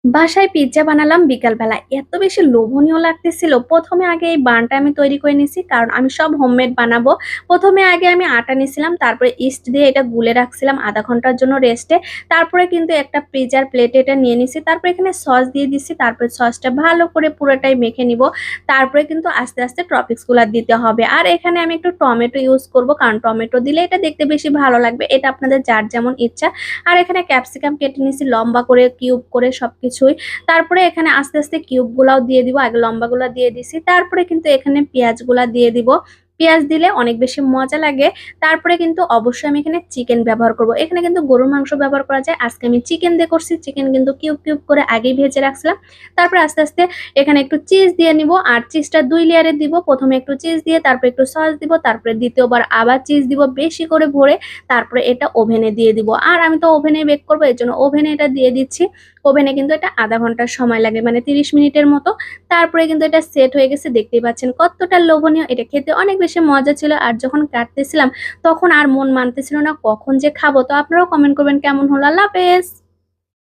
বাসায় পিজ্জা বানালাম বিকালবেলা। এত বেশি লোভনীয় লাগতেছিল। ১ম এ আগে এই বানটা আমি তৈরি করে নিছি। কারণ আমি সব হোমমেড বানাবো। ১ম এ আগে আমি আটা নিছিলাম। তারপরে ইস্ট দিয়ে এটা গুলে রাখছিলাম ০.৫ ঘন্টার জন্য রেস্টে। তারপরে কিন্তু একটা পিজ্জার প্লেটে এটা নিয়ে নিছি। তারপরে এখানে সস দিয়ে দিছি। তারপরে সসটা ভালো করে পুরোটাই মেখে নিব। তারপরে কিন্তু আস্তে, আস্তে টপিংস গুলা দিতে হবে। আর এখানে আমি একটু টমেটো ইউজ করব। কারণ টমেটো দিলে এটা দেখতে বেশি ভালো লাগবে। এটা আপনাদের যার যেমন ইচ্ছা। আর এখানে ক্যাপসিকাম কেটে নিছি লম্বা করে, কিউব করে সবকিছুই। তারপরে এখানে আস্তে, আস্তে কিউব গুলাও দিয়ে দিব। আগে লম্বাগুলা দিয়ে দিছি। তারপরে কিন্তু এখানে পেঁয়াজগুলা দিয়ে দিব। পেঁয়াজ দিলে অনেক বেশি মজা লাগে। তারপরে কিন্তু অবশ্যই আমি এখানে চিকেন ব্যবহার করব। এখানে কিন্তু গরুর মাংস ব্যবহার করা যায়। আজকে আমি চিকেন দিয়ে করছি। চিকেন কিন্তু কিউব, কিউব করে আগেই ভেজে রাখছিলাম। তারপরে আস্তে, আস্তে এখানে একটু চিজ দিয়ে নিব। আর চিজটা ২ লেয়ারে দিব। ১ম এ একটু চিজ দিয়ে তারপরে একটু সস দিব। তারপরে দ্বিতীয়বার আবার চিজ দিব বেশি করে ভরে। তারপরে এটা ওভেনে দিয়ে দিব। আর আমি তো ওভেনে বেক করব এজন্য ওভেনে এটা দিয়ে দিচ্ছি। ওভেনে কিন্তু এটা ০.৫ ঘন্টার সময় লাগে মানে ৩০ মিনিটের মতো। তারপরে কিন্তু এটা সেট হয়ে গেছে। দেখতেই পাচ্ছেন কতটা লোভনীয়। এটা খেতে অনেক বেশি মজা ছিল। আর যখন কাটতেছিলাম তখন আর মন মানতেছিল না কখন যে খাবো। তো আপনারাও কমেন্ট করবেন কেমন হলো। আল্লাহ হাফেজ।